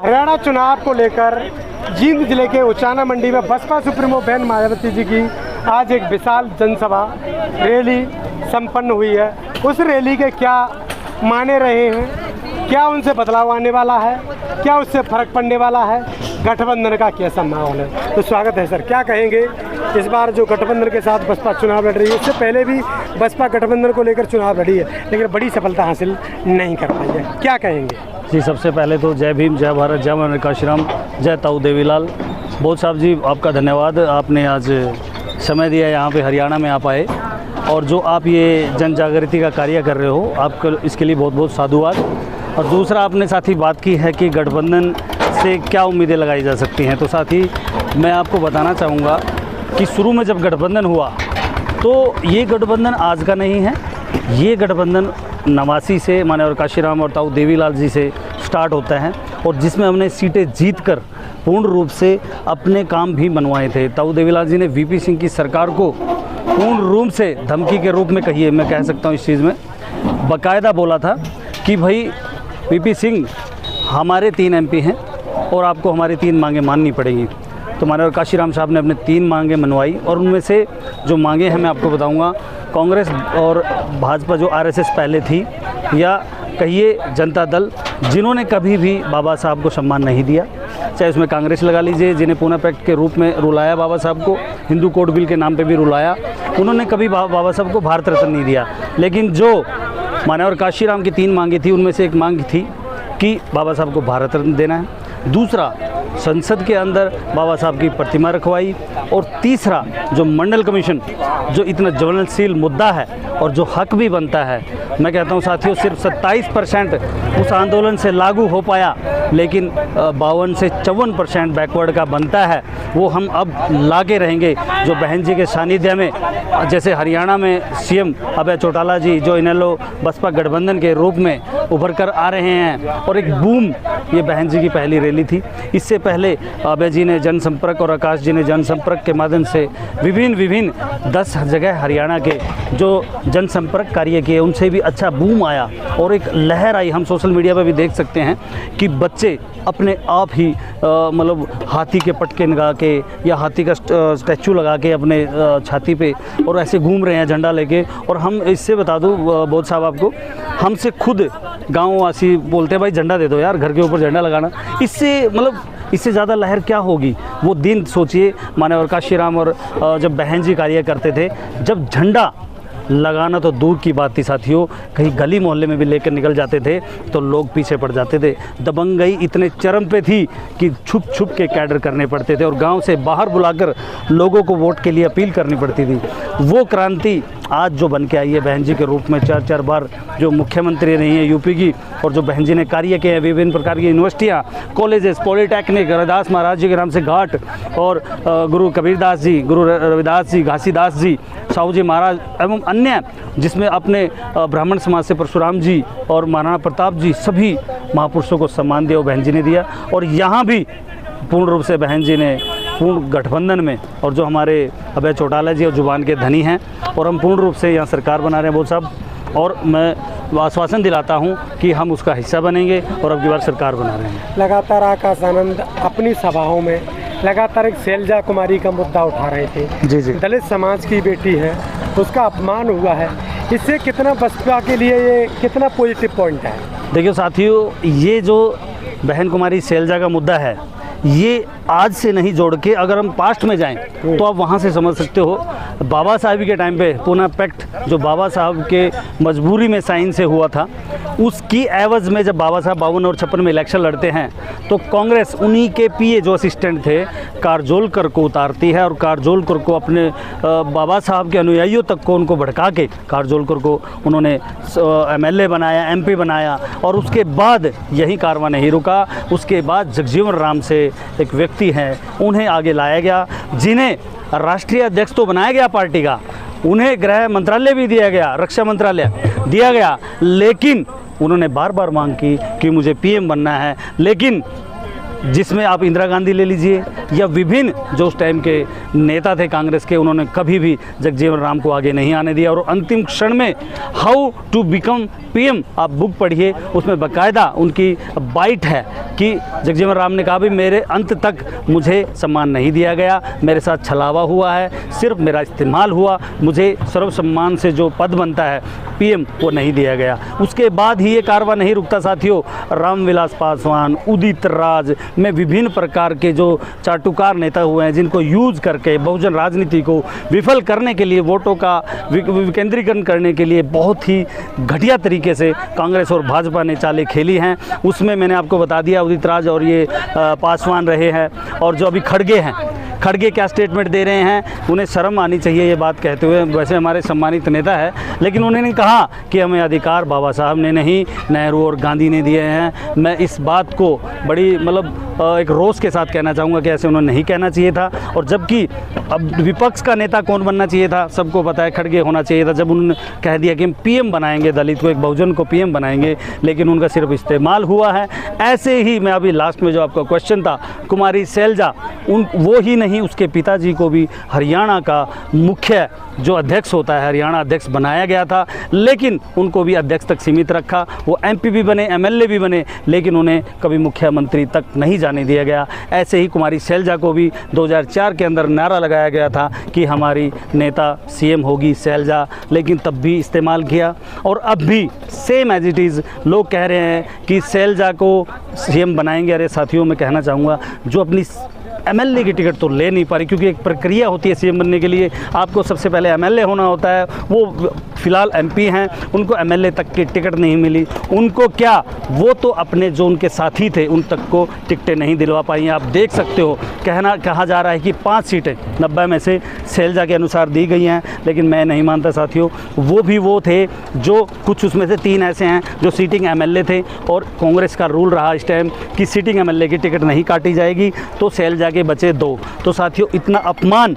हरियाणा चुनाव को लेकर जींद जिले के उचाना मंडी में बसपा सुप्रीमो बहन मायावती जी की आज एक विशाल जनसभा रैली संपन्न हुई है। उस रैली के क्या माने रहे हैं, क्या उनसे बदलाव आने वाला है, क्या उससे फर्क पड़ने वाला है, गठबंधन का कैसा माहौल है। तो स्वागत है सर, क्या कहेंगे इस बार जो गठबंधन के साथ बसपा चुनाव लड़ रही है। इससे पहले भी बसपा गठबंधन को लेकर चुनाव लड़ी है लेकिन बड़ी सफलता हासिल नहीं कर पाई है, क्या कहेंगे? जी, सबसे पहले तो जय भीम, जय भारत, जय मां काशीराम, जय ताऊ देवीलाल। बोध साहब जी, आपका धन्यवाद, आपने आज समय दिया, यहाँ पे हरियाणा में आप आए और जो आप ये जन जागृति का कार्य कर रहे हो, आपको इसके लिए बहुत बहुत साधुवाद। और दूसरा, आपने साथ ही बात की है कि गठबंधन से क्या उम्मीदें लगाई जा सकती हैं। तो साथ ही मैं आपको बताना चाहूँगा कि शुरू में जब गठबंधन हुआ तो ये गठबंधन आज का नहीं है, ये गठबंधन नवासी से माननीय काशीराम और ताऊ देवीलाल जी से स्टार्ट होता है और जिसमें हमने सीटें जीतकर पूर्ण रूप से अपने काम भी मनवाए थे। ताऊ देवीलाल जी ने वीपी सिंह की सरकार को पूर्ण रूप से धमकी के रूप में कहिए, मैं कह सकता हूँ इस चीज़ में बाकायदा बोला था कि भाई वीपी सिंह, हमारे 3 एमपी हैं और आपको हमारी 3 मांगें माननी पड़ेंगी। तो माननीय काशीराम साहब ने अपने 3 मांगें मनवाई और उनमें से जो मांगें हैं मैं आपको बताऊंगा। कांग्रेस और भाजपा जो आरएसएस पहले थी, या कहिए जनता दल, जिन्होंने कभी भी बाबा साहब को सम्मान नहीं दिया, चाहे उसमें कांग्रेस लगा लीजिए, जिन्हें पूना पैक्ट के रूप में रुलाया बाबा साहब को, हिंदू कोड बिल के नाम पे भी रुलाया, उन्होंने कभी बाबा साहब को भारत रत्न नहीं दिया। लेकिन जो माननीय काशीराम की 3 मांगें थी, उनमें से एक मांग थी कि बाबा साहब को भारत रत्न देना है, दूसरा संसद के अंदर बाबा साहब की प्रतिमा रखवाई, और तीसरा जो मंडल कमीशन, जो इतना ज्वलनशील मुद्दा है और जो हक भी बनता है, मैं कहता हूँ साथियों सिर्फ 27% उस आंदोलन से लागू हो पाया, लेकिन 52 से 54% बैकवर्ड का बनता है, वो हम अब लाके रहेंगे। जो बहन जी के सानिध्य में, जैसे हरियाणा में सीएम अभय चौटाला जी जो इनेलो बसपा गठबंधन के रूप में उभर कर आ रहे हैं, और एक बूम, ये बहन जी की पहली रैली थी। इससे पहले अभय जी ने जनसंपर्क और आकाश जी ने जनसंपर्क के माध्यम से विभिन्न 10 जगह हरियाणा के जो जनसंपर्क कार्य किए, उनसे भी अच्छा बूम आया और एक लहर आई। हम सोशल मीडिया पर भी देख सकते हैं कि बच्चे अपने आप ही मतलब हाथी के पटके लगा के या हाथी का स्टैचू लगा के अपने छाती पे और ऐसे घूम रहे हैं झंडा लेके। और हम इससे बता दूं बोध साहब आपको, हमसे खुद गाँववासी बोलते हैं भाई झंडा दे दो यार, घर के ऊपर झंडा लगाना। इससे मतलब इससे ज़्यादा लहर क्या होगी। वो दिन सोचिए, माननीय काशीराम और जब बहन जी कार्य करते थे, जब झंडा लगाना तो दूर की बात थी साथियों, कहीं गली मोहल्ले में भी लेकर निकल जाते थे तो लोग पीछे पड़ जाते थे। दबंगई इतने चरम पे थी कि छुप छुप के कैडर करने पड़ते थे और गांव से बाहर बुलाकर लोगों को वोट के लिए अपील करनी पड़ती थी। वो क्रांति आज जो बन के आई है बहन जी के रूप में, 4 बार जो मुख्यमंत्री रही है यूपी की, और जो बहन जी ने कार्य किए हैं, विभिन्न प्रकार की यूनिवर्सिटियाँ, कॉलेजेस, पॉलीटेक्निक, रविदास महाराज जी के नाम से घाट, और गुरु कबीरदास जी, गुरु रविदास जी, घासीदास जी, साहू जी महाराज एवं अन्य, जिसमें अपने ब्राह्मण समाज से परशुराम जी और महाराणा प्रताप जी, सभी महापुरुषों को सम्मान दिया, वो बहन जी ने दिया। और यहाँ भी पूर्ण रूप से बहन जी ने पूर्ण गठबंधन में, और जो हमारे अभय चौटाला जी और जुबान के धनी हैं, और हम पूर्ण रूप से यहाँ सरकार बना रहे हैं बोध साहब, और मैं आश्वासन दिलाता हूँ कि हम उसका हिस्सा बनेंगे और अब की बार सरकार बना रहे हैं। लगातार आकाश आनंद अपनी सभाओं में लगातार एक शैलजा कुमारी का मुद्दा उठा रहे थे। जी जी, दलित समाज की बेटी है, उसका अपमान हुआ है, इससे कितना बसपा के लिए ये कितना पॉजिटिव पॉइंट है? देखिए साथियों, ये जो बहन कुमारी शैलजा का मुद्दा है, ये आज से नहीं जोड़ के अगर हम पास्ट में जाएं तो आप वहाँ से समझ सकते हो। बाबा साहब के टाइम पे पूना पैक्ट जो बाबा साहब के मजबूरी में साइन से हुआ था, उसकी एवज़ में जब बाबा साहब 52 और 56 में इलेक्शन लड़ते हैं तो कांग्रेस उन्हीं के पीए जो असिस्टेंट थे कारजोलकर को उतारती है और कारजोलकर को अपने बाबा साहब के अनुयायियों तक को उनको भड़का के कारजोलकर को उन्होंने MLA बनाया, MP बनाया। और उसके बाद यही कारवां नहीं रुका, उसके बाद जगजीवन राम से एक व्यक्ति हैं, उन्हें आगे लाया गया, जिन्हें राष्ट्रीय अध्यक्ष तो बनाया गया पार्टी का, उन्हें गृह मंत्रालय भी दिया गया, रक्षा मंत्रालय दिया गया, लेकिन उन्होंने बार बार मांग की कि मुझे PM बनना है। लेकिन जिसमें आप इंदिरा गांधी ले लीजिए या विभिन्न जो उस टाइम के नेता थे कांग्रेस के, उन्होंने कभी भी जगजीवन राम को आगे नहीं आने दिया और अंतिम क्षण में हाउ टू बिकम पीएम आप बुक पढ़िए, उसमें बाकायदा उनकी बाइट है कि जगजीवन राम ने कहा भी मेरे अंत तक मुझे सम्मान नहीं दिया गया, मेरे साथ छलावा हुआ है, सिर्फ मेरा इस्तेमाल हुआ, मुझे सर्वसम्मान से जो पद बनता है पीएम वो नहीं दिया गया। उसके बाद ही ये कारवा नहीं रुकता साथियों। रामविलास पासवान, उदित राज में विभिन्न प्रकार के जो चाटुकार नेता हुए हैं जिनको यूज करके बहुजन राजनीति को विफल करने के लिए, वोटों का विकेंद्रीकरण करने के लिए बहुत ही घटिया तरीके से कांग्रेस और भाजपा ने चालें खेली हैं। उसमें मैंने आपको बता दिया उदित राज और ये पासवान रहे हैं। और जो अभी खड़गे हैं, खड़गे क्या स्टेटमेंट दे रहे हैं, उन्हें शर्म आनी चाहिए ये बात कहते हुए। वैसे हमारे सम्मानित नेता है, लेकिन उन्होंने कहा कि हमें अधिकार बाबा साहब ने नहीं, नेहरू और गांधी ने दिए हैं। मैं इस बात को बड़ी एक रोष के साथ कहना चाहूँगा कि ऐसे उन्होंने नहीं कहना चाहिए था। और जबकि अब विपक्ष का नेता कौन बनना चाहिए था, सबको पता है, खड़गे होना चाहिए था। जब उन्होंने कह दिया कि हम पीएम बनाएंगे, दलित को, एक बहुजन को पीएम बनाएंगे, लेकिन उनका सिर्फ इस्तेमाल हुआ है। ऐसे ही मैं अभी लास्ट में जो आपका क्वेश्चन था, कुमारी सैलजा, वो ही नहीं, उसके पिताजी को भी हरियाणा का मुख्य जो अध्यक्ष होता है, हरियाणा अध्यक्ष बनाया गया था, लेकिन उनको भी अध्यक्ष तक सीमित रखा। वो एमपी भी बने, एमएलए भी बने, लेकिन उन्हें कभी मुख्यमंत्री तक नहीं जाने दिया गया। ऐसे ही कुमारी सैलजा को भी 2004 के अंदर नारा लगाया गया था कि हमारी नेता सीएम होगी सैलजा, लेकिन तब भी इस्तेमाल किया। और अब भी सेम एज इट इज़ लोग कह रहे हैं कि सैलजा को सीएम बनाएंगे। अरे साथियों, मैं कहना चाहूँगा जो अपनी एमएलए की टिकट तो ले नहीं पा रही, क्योंकि एक प्रक्रिया होती है सीएम बनने के लिए, आपको सबसे पहले एमएलए होना होता है। वो फिलहाल एमपी हैं, उनको एमएलए तक की टिकट नहीं मिली। उनको क्या, वो तो अपने जो उनके साथी थे उन तक को टिकटें नहीं दिलवा पाई। आप देख सकते हो, कहा जा रहा है कि 5 सीटें 90 में से सैलजा के अनुसार दी गई हैं, लेकिन मैं नहीं मानता साथियों। वो भी वो थे जो कुछ, उसमें से 3 ऐसे हैं जो सीटिंग एमएलए थे, और कांग्रेस का रूल रहा इस टाइम कि सीटिंग एमएलए की टिकट नहीं काटी जाएगी, तो सैलजा के बचे 2। तो साथियों, इतना अपमान,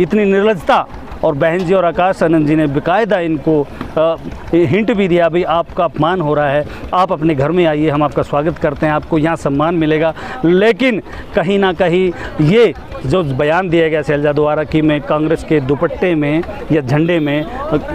इतनी निर्लजता, और बहन जी और आकाश आनंद जी ने बाकायदा इनको हिंट भी दिया, भाई आपका अपमान हो रहा है, आप अपने घर में आइए, हम आपका स्वागत करते हैं, आपको यहाँ सम्मान मिलेगा। लेकिन कहीं ना कहीं ये जो बयान दिया गया सैलजा द्वारा कि मैं कांग्रेस के दुपट्टे में या झंडे में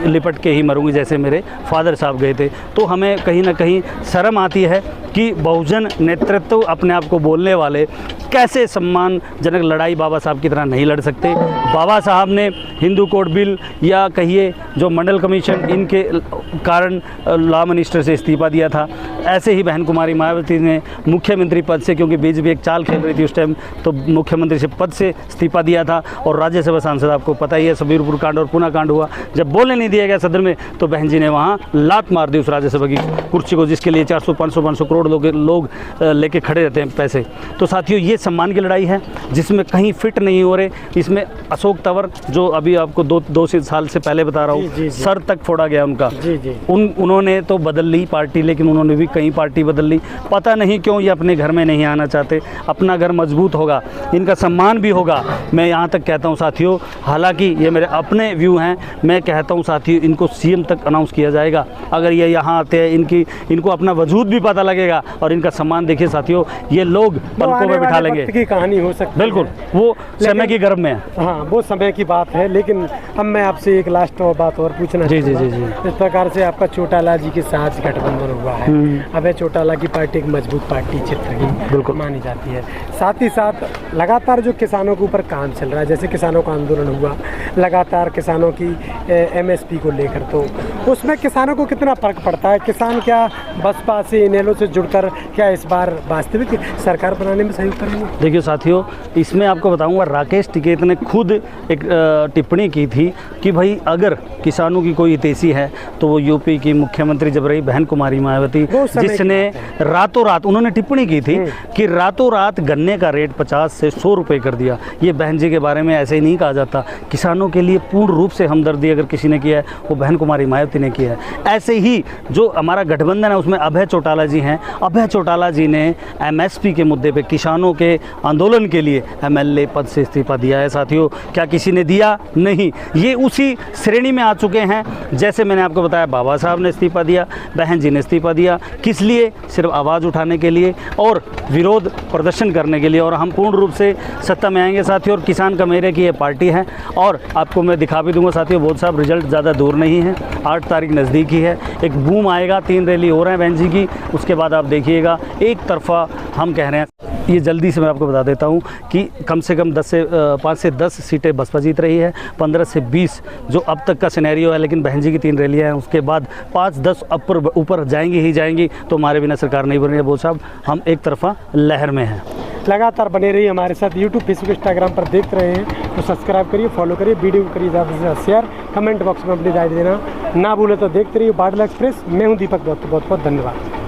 लिपट के ही मरूंगी जैसे मेरे फादर साहब गए थे, तो हमें कहीं ना कहीं शर्म आती है कि बहुजन नेतृत्व अपने आप को बोलने वाले कैसे सम्मानजनक लड़ाई बाबा साहब की तरह नहीं लड़ सकते। बाबा साहब ने हिंदू कोड बिल या कहिए जो मंडल कमीशन, इनके कारण लॉ मिनिस्टर से इस्तीफा दिया था। ऐसे ही बहन कुमारी मायावती ने मुख्यमंत्री पद से, क्योंकि बीजेपी एक चाल खेल रही थी उस टाइम, तो मुख्यमंत्री से पद से इस्तीफा दिया था। और राज्यसभा सांसद आपको पता ही है, सबीरपुर कांड और पुना कांड हुआ, जब बोलने नहीं दिया गया सदन में, तो बहन जी ने वहाँ लात मार दी उस राज्यसभा की कुर्सी को, जिसके लिए 400-500 करोड़ लोग लेके खड़े रहते हैं पैसे। तो साथियों, ये सम्मान की लड़ाई है जिसमें कहीं फिट नहीं हो रहे। इसमें अशोक तंवर, जो अभी आपको 2 साल से पहले बता रहा हूँ, सर तक फोड़ा गया उनका। उन्होंने तो बदल ली पार्टी, लेकिन उन्होंने भी कई पार्टी बदल ली। पता नहीं क्यों ये अपने घर में नहीं आना चाहते। अपना घर मजबूत होगा, इनका सम्मान भी होगा। मैं यहाँ तक कहता हूँ साथियों, हालांकि ये मेरे अपने व्यू हैं, मैं कहता हूँ साथियों, इनको सीएम तक अनाउंस किया जाएगा। अगर ये यहाँ आते हैं, इनको अपना वजूद भी पता लगेगा, और इनका सम्मान देखिए साथियों, ये लोग पलकों में बिठा लेंगे। की कहानी हो सकती है, बिल्कुल, वो समय की गर्भ में है। हाँ, वो समय की बात है। लेकिन अब मैं आपसे एक लास्ट बात और पूछना चाहूँगा। इस प्रकार से आपका चौटाला जी के साथ गठबंधन हुआ है। अब चौटाला की पार्टी एक मजबूत पार्टी क्षेत्र की मानी जाती है। साथ ही साथ लगातार जो किसानों के ऊपर काम चल रहा है, जैसे किसानों का आंदोलन हुआ लगातार किसानों की एमएसपी को लेकर, तो उसमें किसानों को कितना फर्क पड़ता है? किसान क्या बसपा से, इनेलो से जुड़कर क्या इस बार वास्तविक सरकार बनाने में सहयोग करेंगे? देखिए साथियों, इसमें आपको बताऊंगा, राकेश टिकैत ने खुद एक टिप्पणी की थी कि भाई अगर किसानों की कोई हितैषी है तो वो यूपी की मुख्यमंत्री जब रही बहन कुमारी मायावती, जिसने रातों रात, उन्होंने टिप्पणी की थी कि रातों रात गन्ने का रेट 50 से 100 रुपये कर दिया। ये बहन जी के बारे में ऐसे ही नहीं कहा जाता। किसानों के लिए पूर्ण रूप से हमदर्दी अगर किसी ने किया है, वो बहन कुमारी मायावती ने किया है। ऐसे ही जो हमारा गठबंधन है उसमें अभय चौटाला जी हैं। अभय चौटाला जी ने एमएसपी के मुद्दे पे किसानों के आंदोलन के लिए एमएलए पद से इस्तीफा दिया है। साथियों, क्या किसी ने दिया? नहीं। ये उसी श्रेणी में आ चुके हैं जैसे मैंने आपको बताया, बाबा साहब ने इस्तीफा दिया, बहन जी ने इस्तीफा दिया, किस लिए? सिर्फ आवाज़ उठाने के लिए और विरोध प्रदर्शन करने के लिए। और हम पूर्ण रूप से सत्ता में आएंगे साथियों। और किसान का मेरे की ये पार्टी है और आपको मैं दिखा भी दूंगा साथियों। बोध साहब रिजल्ट ज़्यादा दूर नहीं है, 8 तारीख नज़दीक ही है। एक बूम आएगा, 3 रैली हो रहे हैं बहन जी की, उसके बाद आप देखिएगा एक तरफा हम कह रहे हैं। ये जल्दी से मैं आपको बता देता हूँ कि कम से कम 5 से 10 सीटें बसपा जीत रही है, 15 से 20 जो अब तक का सिनेरियो है। लेकिन बहन जी की 3 रैलियाँ हैं, उसके बाद 5-10 ऊपर जाएंगी ही जाएंगी। तो हमारे बिना सरकार नहीं बन रही है बोध साहब, हम एक तरफा लहर में हैं। लगातार बने रहिए हमारे साथ। यूट्यूब, फेसबुक, इंस्टाग्राम पर देख रहे हैं तो सब्सक्राइब करिए, फॉलो करिए, वीडियो को करिए ज़्यादा से ज़्यादा शेयर, कमेंट बॉक्स में अपनी राय देना ना भूले। तो देखते रहिए बादल एक्सप्रेस। मैं हूँ दीपक, बहुत बहुत धन्यवाद।